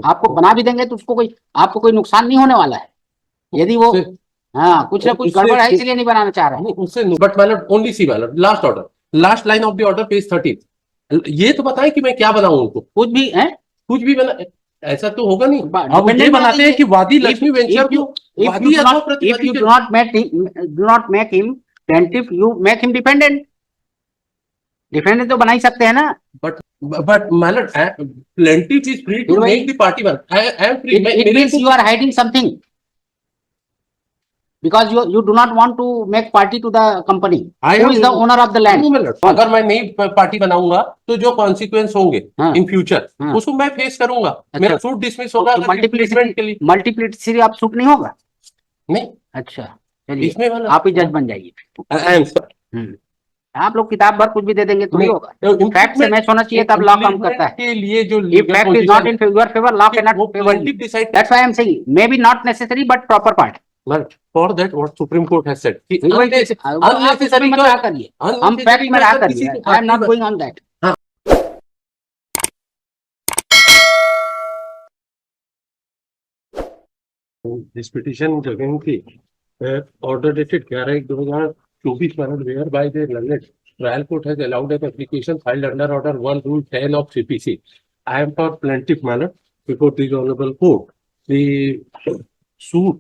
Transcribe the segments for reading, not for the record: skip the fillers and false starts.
आपको बना भी देंगे तो उसको कोई आपको कोई नुकसान नहीं होने वाला है, यदि वो हाँ कुछ ना कुछ गड़बड़ है इसलिए नहीं बनाना चाह रहा है उससे। But my lord only see my lord last order, last line of the order page 13, ये तो बताएं कि मैं क्या बनाऊं उनको। कुछ भी है, कुछ भी बना, ऐसा तो होगा नहीं। अब ये Dependent बनाते हैं कि वादी if- Lakshmi venture if you को if वादी you do अथवा not if प्रतिवादी you के- do not make him plaintiff, you make him defendant. Defendant तो बना ही सकते हैं ना। But मैलॉर्ड plaintiff is free to make the party one. I am free. It means you are hiding something because you do not want to make party to the company. Who is the owner of the land? अगर मैं नई party बनाऊंगा तो जो consequence होंगे in future उसको मैं face करूंगा। मेरा सूट डिसमिस होगा मल्टीप्लिसिटी आप सूट नहीं होगा नहीं। अच्छा चलिए इसमें आप ही जज बन जाइए। आप लोग किताब भर कुछ भी दे देंगे तो नहीं होगा। फैक्ट से मैच होना चाहिए तब लॉ काम करता है। के लिए जो If fact is not in your favor, law cannot favor you. That's why I am saying maybe not necessary but proper part. But for that what Supreme Court has said कि unnecessary मत रहा करिए, हम fact में रहा करिए। I am not going on that. This petition against the order dated 11/2024 manner whereby the learned trial court has allowed an application filed under order 1 rule 10 of CPC. I am for plaintiff manner before this honorable court. The suit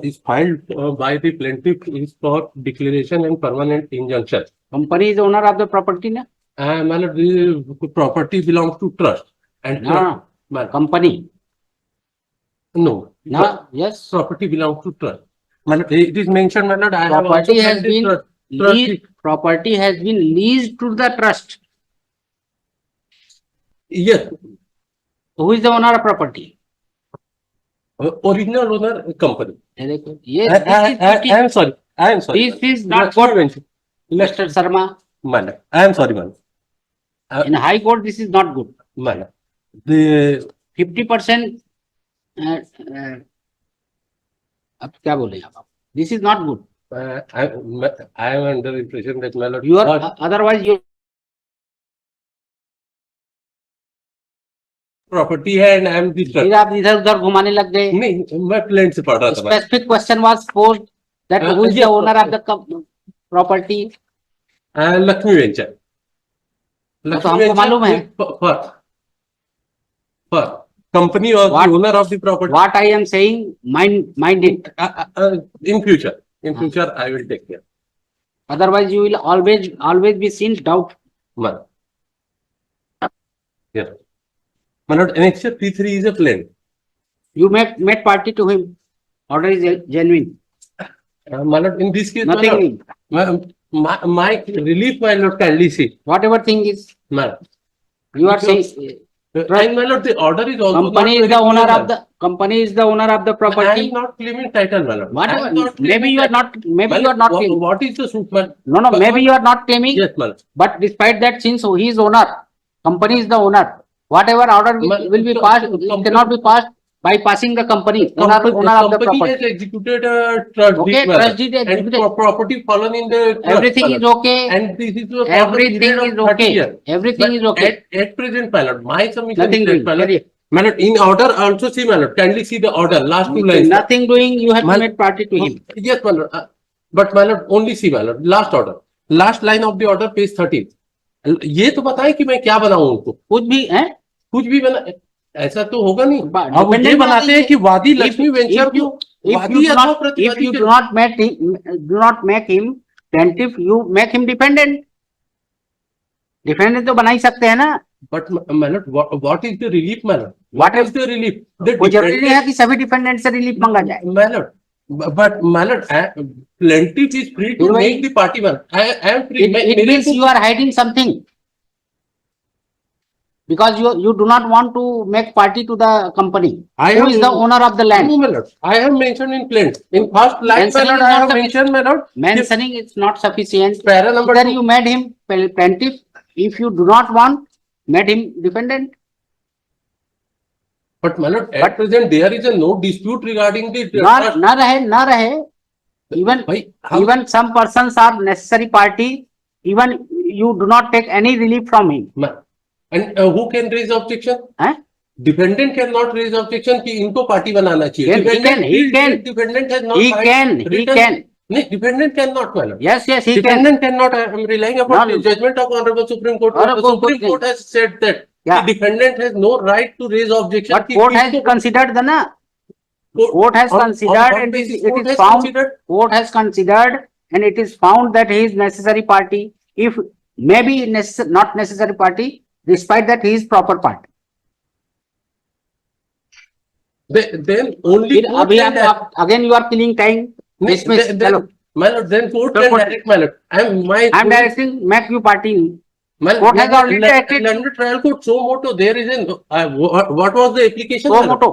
is filed by the plaintiff is for declaration and permanent injunction. Company is the owner of the property na? Manner the property belongs to trust and No, company. No. No, yes. Property belongs to trust. It is mentioned, my lord. Property has been leased. Property has been leased to the trust. Yes. Who is the owner of property? Original owner company. Yes. I am sorry. I am sorry. This is not court. Mr. Sharma. Madam, I am sorry, madam. In High Court, this is not good. Madam, the 50%. अब क्या बोले आप? This is not good. I am under the impression that my lord. You are otherwise you. Property है and I am the trust. फिर आप इधर उधर घुमाने लग गए। नहीं, मैं प्लेन से पढ़ रहा था। Specific question was posed that who is the owner of the property? Lakshmi venture. तो हमको मालूम है। For company or the owner of the property. What I am saying, mind it. In future I will take care. Otherwise you will always be seen doubt. Man. Yes. My lord, annexure P3 is a plain. You made party to him. Order is genuine. My lord, in this case, nothing. My relief, my lord, kindly see. Whatever thing is. Man. You are saying. Right, my lord, the order is also company is the owner of the company is the owner of the property. I am not claiming title, my lord. Whatever. Maybe you are not. Maybe you are not claiming. What is the suit, man? No. Maybe you are not claiming. Yes, man. But despite that, since he is owner, company is the owner. Whatever order will be passed, it cannot be passed by passing the company. Owner of the property. Company has executed a trust deed. Okay, trust deed executed. And property fallen in the. Everything is okay. And this is everything is okay. Everything is okay. At present, my lord, my submission nothing is that, my lord, in order also see, my lord, kindly see the order, last two lines. Nothing doing, you have to make party to him. Yes, my lord. But my lord, only see, my lord, last order, last line of the order, page 13. ये तो बताएं कि मैं क्या बनाऊं उनको। कुछ भी है, कुछ भी बना, ऐसा तो होगा नहीं। अब ये बनाते हैं कि वादी लक्ष्मी वेंचर को वादी अथवा प्रतिवादी if you do not make him plaintiff, you make him defendant. Defendant तो बना ही सकते हैं ना। But my lord, what is the relief, my lord? What is the relief? कोई जरूरी नहीं है कि सभी डिफेंडेंट से रिलीफ मांगा जाए। My lord, but my lord, plaintiff is free to make the party one. I am free. It means you are hiding something. Because you do not want to make party to the company. Who is the owner of the land? No, my lord. I have mentioned in plain. In first line, my lord, I have mentioned, my lord. Mentioning is not sufficient. Para number Either you made him plaintiff. If you do not want, made him defendant. But my lord, at present there is no dispute regarding the. ना रहे. Even some persons are necessary party. Even you do not take any relief from him. And who can raise objection? Defendant can not raise objection कि इनको party बनाना चाहिए. He can. Defendant has not He can. नहीं, defendant can not madam. Yes, he can. Defendant cannot. I am relying upon No, the no. judgment of Honorable Supreme Court. Honorable Supreme Court Court has said that Yeah. the defendant has no right to raise objection. But court has considered the na. Court has considered and it is found. Court has considered and it is found that he is necessary party. If maybe not necessary party, despite that he is proper party. Then only फिर court अभी can आप again you are killing time. Dismiss. चलो. then court can direct mallet. I am directing make you party. Court has already directed. London trial court so moto there is in what was the application? So moto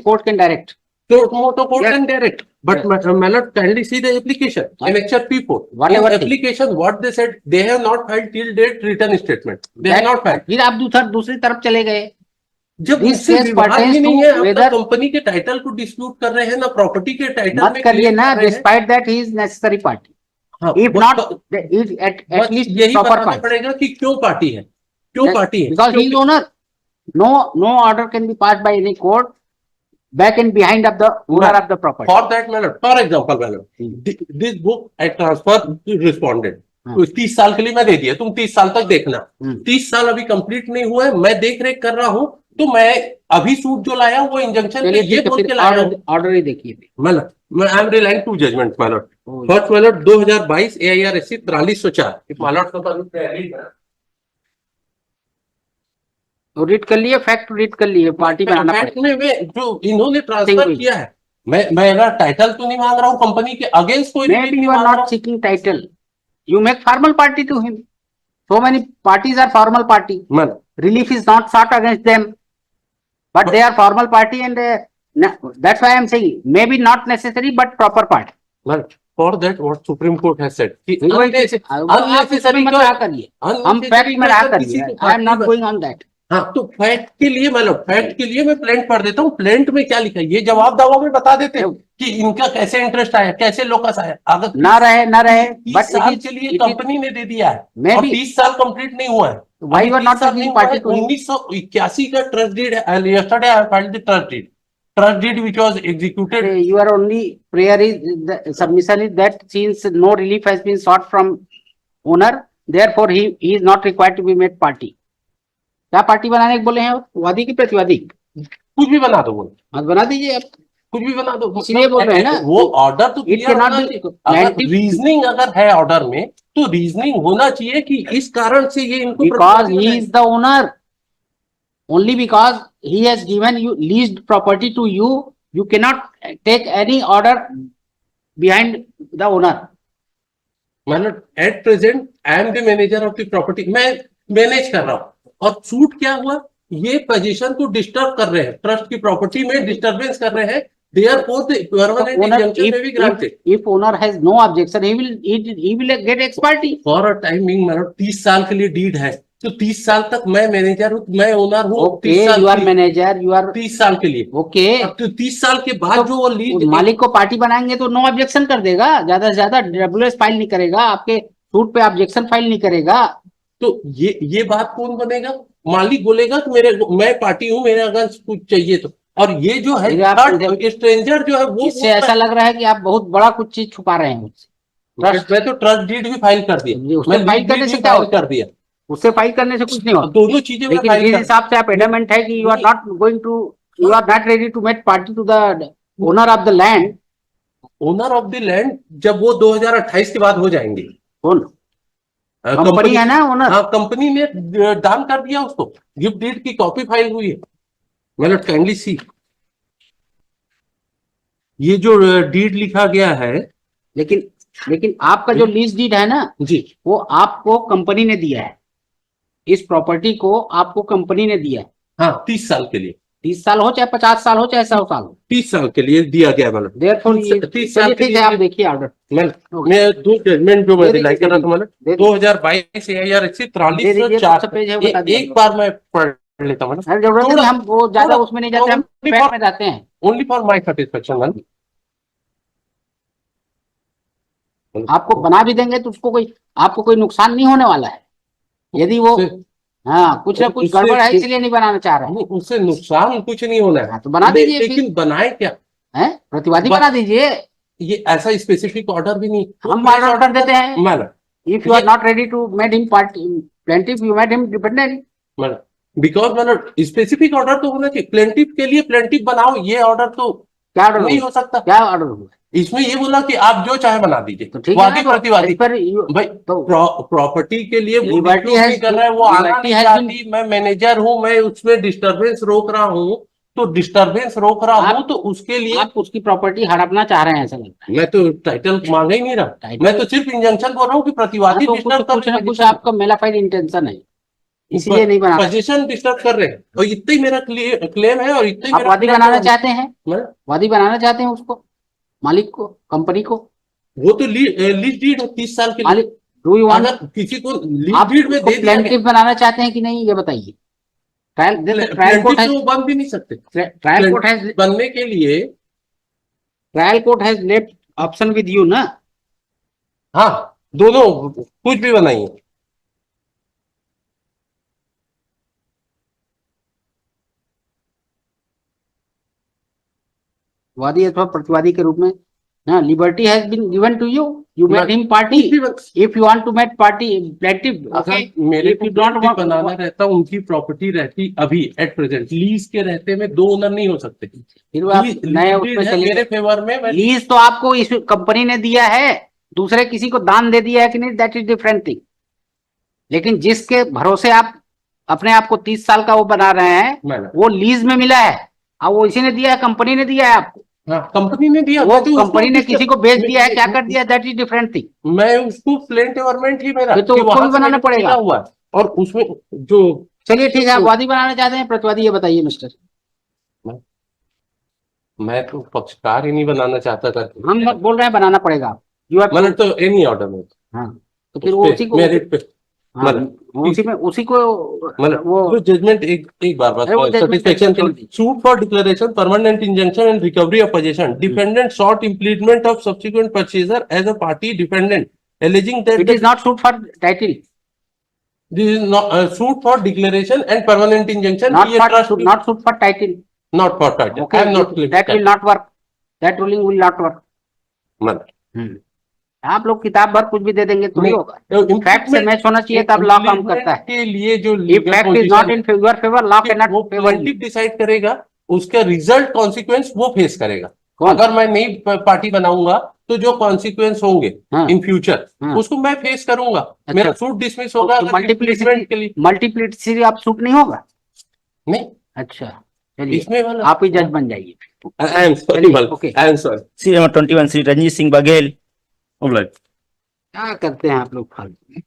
court can direct. So moto court Yes. can direct. But mallet kindly see the application in Excerpt P4. Whatever In thing. application what they said they have not filed till date written statement. They have not filed. फिर आप दूसरी तरफ चले गए. जब This उससे case विवाद pertains ही नहीं to है, आप whether- कंपनी के टाइटल को डिस्प्यूट कर रहे हैं ना प्रॉपर्टी के टाइटल मत में करिए claim ना. कर रहे हैं। Despite that he is necessary party. हाँ, If बस- not, is at बस least यही proper बताना party. पड़ेगा कि क्यों पार्टी है, क्यों पार्टी है, Because he is owner. No order can be passed by any court back and behind of the owner of the property. For that matter. For example matter this book I transfer to respondent. 30 साल के लिए मैं दे दिया, तुम 30 साल तक देखना. 30 साल अभी कंप्लीट नहीं हुआ है, मैं देख रेख कर रहा हूँ, तो मैं अभी सूट जो लाया वो इंजंक्शन पे ये बोल के लाया हूँ. ऑर्डर ही देखिए. मैं I am relying to judgment my lord. First my lord 2022 AIRSC 4304. If my lord का रीड कर लिए, फैक्ट रीड कर लिए, पार्टी बनाना फैक्ट में वे जो इन्होंने ट्रांसफर किया है, मेरा टाइटल तो नहीं मांग रहा हूँ कंपनी के अगेंस्ट कोई Maybe नहीं you are मांग रहा not seeking title. You make formal party to him. So many parties are formal party. हूँ. Relief is not sought against them, but they are formal party and that's why I am saying maybe not necessary but proper party. For that what Supreme Court has said कि आप इसमें मत रहा करिए, हम fact में रहा करिए. I am not going on that. हाँ, तो फैक्ट के लिए मतलब फैक्ट के लिए मैं प्लेंट पढ़ देता हूँ. प्लेंट में क्या लिखा है ये जवाब दावा में बता देते हैं कि इनका कैसे इंटरेस्ट आया, कैसे लोकस आया. अगर ना रहे 30 but साल के लिए कंपनी ने दे दिया है और maybe 30 साल कंप्लीट नहीं हुआ है. why you are not seeking party to him? 1981 का ट्रस्ट डीड है. yesterday I filed the trust deed which was executed. Your only prayer is the submission is that since no relief has been sought from owner, therefore he is not required to be made party. क्या party बनाने के बोले हैं? वादी की प्रतिवादी? कुछ भी बना दो, बोल मत बना दीजिए आप, कुछ भी बना दो. इसलिए बोल रहे हैं ना, वो ऑर्डर तो it क्लियर cannot होना be चाहिए. अगर रीजनिंग अगर है ऑर्डर में तो रीजनिंग होना चाहिए कि इस कारण से ये इनको because he is the owner. Only because he has given you leased property to you, you cannot take any order behind the owner. मतलब at present I am the manager of the property. मैं manage कर रहा हूँ और suit क्या हुआ, ये position को डिस्टर्ब कर रहे हैं, ट्रस्ट की प्रॉपर्टी में डिस्टर्बेंस कर रहे हैं. Therefore, the permanent injunction may be granted. If owner has no objection, he will get ex parte. For a time being, मतलब 30 साल के लिए डीड है, तो 30 साल तक मैं मैनेजर हूँ, मैं ओनर हूँ. Okay, you are manager, you are 30 साल के लिए. okay. अब तो 30 साल के बाद जो वो लीड मालिक को पार्टी बनाएंगे तो नो ऑब्जेक्शन कर देगा, ज्यादा से ज्यादा WS फाइल नहीं करेगा, आपके सूट पे ऑब्जेक्शन फाइल नहीं करेगा. तो ये बात कौन बनेगा? मालिक बोलेगा कि मैं पार्टी हूँ, मेरे अगर कुछ चाहिए तो. और ये जो है स्ट्रेंजर जो है वो इससे ऐसा लग रहा है कि आप बहुत बड़ा कुछ चीज छुपा रहे हैं मुझसे. मैं तो ट्रस्ट डीड भी फाइल कर दिया, उससे फाइल करने से क्या होता कर दिया, उससे फाइल करने से कुछ नहीं होता. दोनों चीजें लेकिन जिस हिसाब से आप एडमेंट है कि you are not ready to make party to the owner of the land. Owner of the land जब वो 2028 के बाद हो जाएंगे. कौन कंपनी है ना ओनर? हाँ, कंपनी ने दान कर दिया उसको, गिफ्ट डीड की कॉपी फाइल हुई है. मतलब काइंडली सी ये जो डीड लिखा गया है. लेकिन आपका जो लीज डीड है ना जी, वो आपको कंपनी ने दिया है. इस प्रॉपर्टी को आपको कंपनी ने दिया है. हाँ, 30 साल के लिए. 30 साल हो चाहे 50 साल हो चाहे 100 साल हो, 30 साल के लिए दिया गया. मतलब देयरफॉर 30 साल के लिए आप देखिए ऑर्डर. मैं दो जजमेंट जो मैं दिलाई कर रहा था, मतलब 2022 AIRSC 4304. एक बार मैं पढ़ लेता हूँ. जरूरत नहीं, हम वो ज्यादा उसमें नहीं जाते, हम फैक्ट में जाते हैं. Only for my satisfaction. आपको बना भी देंगे तो उसको आपको कोई नुकसान नहीं होने वाला है. यदि वो हाँ, कुछ ना कुछ उससे- गड़बड़ है इसलिए नहीं बनाना चाह रहे हैं। नहीं, उससे नुकसान कुछ नहीं होना है। हाँ, तो बना दीजिए फिर। लेकिन बनाए क्या? हैं, प्रतिवादी बस- बना दीजिए। ये ऐसा स्पेसिफिक ऑर्डर भी नहीं। हम ऑर्डर कर देते हैं। Madam, if you are not ready to made him party plaintiff, you made him defendant. Madam because madam specific order तो होना चाहिए। प्लेंटिफ के लिए प्लेंटिफ बनाओ, ये ऑर्डर तो क्या ऑर्डर नहीं हुआ? हो सकता। क्या ऑर्डर हुआ? इसमें ये बोला कि आप जो चाहे बना दीजिए, तो ठीक है वादी ना, तो प्रतिवादी। इस पर भाई तो प्रॉपर्टी के लिए वो Liberty dispute has नहीं कर रहा है, वो been- आना Liberty नहीं has चाहती। मैं मैनेजर हूँ, मैं उसमें डिस्टरबेंस रोक रहा हूँ, तो डिस्टरबेंस रोक रहा हूँ, तो उसके लिए आप उसकी प्रॉपर्टी हड़पना चाह रहे हैं, ऐसा लगता है। मैं तो टाइटल मांगा ही नहीं रहा। टाइटल- मैं तो सिर्फ इंजंक्शन बोल रहा हूँ कि प्रतिवादी हाँ, तो डिस्टर्ब कुछ ना कर कुछ आपका मेलाफाइड इंटेंशन है, इसलिए नहीं बना। पोजीशन डिस्टर्ब कर रहे हैं, और इतना ही मेरा क्लेम है, और इतना ही आप मेरा वादी claim बनाना है। चाहते हैं, मैं- वादी बनाना चाहते हैं उसको, मालिक को, कंपनी को। वो तो लीज डीड है 30 साल के लिए। मालिक, डू यू वांट, अगर किसी को लीज आप डीड में उसको दे दिया प्लेंटिफ बनाना चाहते हैं कि नहीं, ये बताइए। ट्रायल ट्रायल प्लेंटिफ कोर्ट है, तो वो बन भी नहीं सकते। ट्रायल कोर्ट है, बनने के लिए trial court has left option with you ना। हाँ, दोनों कुछ भी बनाइए। वादी अथवा प्रतिवादी के रूप में ना, liberty has been given to you, you made him party. कुछ भी बन- if you want to make party plaintiff, अगर मेरे If को you don't property want- बनाना रहता, उनकी प्रॉपर्टी रहती अभी एट प्रेजेंट, लीज के रहते में 2 ओनर नहीं हो सकते। फिर वो आप नए उसमें चले मेरे फेवर में। लीज तो आपको इस कंपनी ने दिया है, दूसरे किसी को दान दे दिया है कि नहीं, दैट इज डिफरेंट थिंग। लेकिन जिसके भरोसे आप अपने आप को 30 साल का वो बना रहे हैं, वो लीज में मिला है, और वो इसी ने दिया है, कंपनी ने दिया है आपको। हाँ, कंपनी ने दिया, वो मैं तो उसको कंपनी ने किसी को बेच दिया है, क्या कर दिया, दैट इज डिफरेंट थिंग। मैं उसको प्लेंट एनवायरमेंट ही मेरा, फिर तो कि उसको वहां भी से बनाना मेरे को पड़ेगा। मिला हुआ है। और उसमें जो चलिए ठीक है, आप वादी बनाना चाहते हैं, प्रतिवादी, ये बताइए मिस्टर। मैं तो पक्षकार ही नहीं बनाना चाहता था। हम बोल रहे हैं बनाना पड़ेगा, यू आर। मैंने तो एनी ऑर्डर में हाँ, तो फिर वो उसी को, मेरिट पे हाँ, उसी में उसी को वो जजमेंट एक बार अरे वो बात judgment satisfaction छोड़ दीजिए। suit for declaration permanent injunction and recovery of possession defendant sought implement of subsequent purchaser as a party defendant alleging that it is not suit for title, this is not suit for declaration and permanent injunction not be a trust for, not suit for title. not for title Okay, I am not claiming that will not work, that ruling will not work। मतलब आप लोग किताब भर कुछ भी दे देंगे तो नहीं होगा, फैक्ट से implement- मैच होना चाहिए, तब लॉ काम करता है। के लिए जो if fact is not in your favour, law can वो not favour you. Plaintiff decide करेगा, उसका रिजल्ट कॉन्सिक्वेंस वो फेस करेगा। कौन? अगर मैं नई पार्टी बनाऊंगा तो जो कॉन्सिक्वेंस होंगे हाँ। इन फ्यूचर, हाँ। उसको मैं फेस करूंगा। अच्छा। मेरा सूट डिसमिस होगा अगर implement के लिए। मल्टीप्लिसिटी आप सूट नहीं होगा। नहीं, अच्छा, चलिए इसमें वाला आप ही जज बन जाइए। I am sorry, Okay. I am sorry. Shri number 21 Shri Ranjit Singh Baghel उबलट। क्या करते हैं आप लोग फालतू में।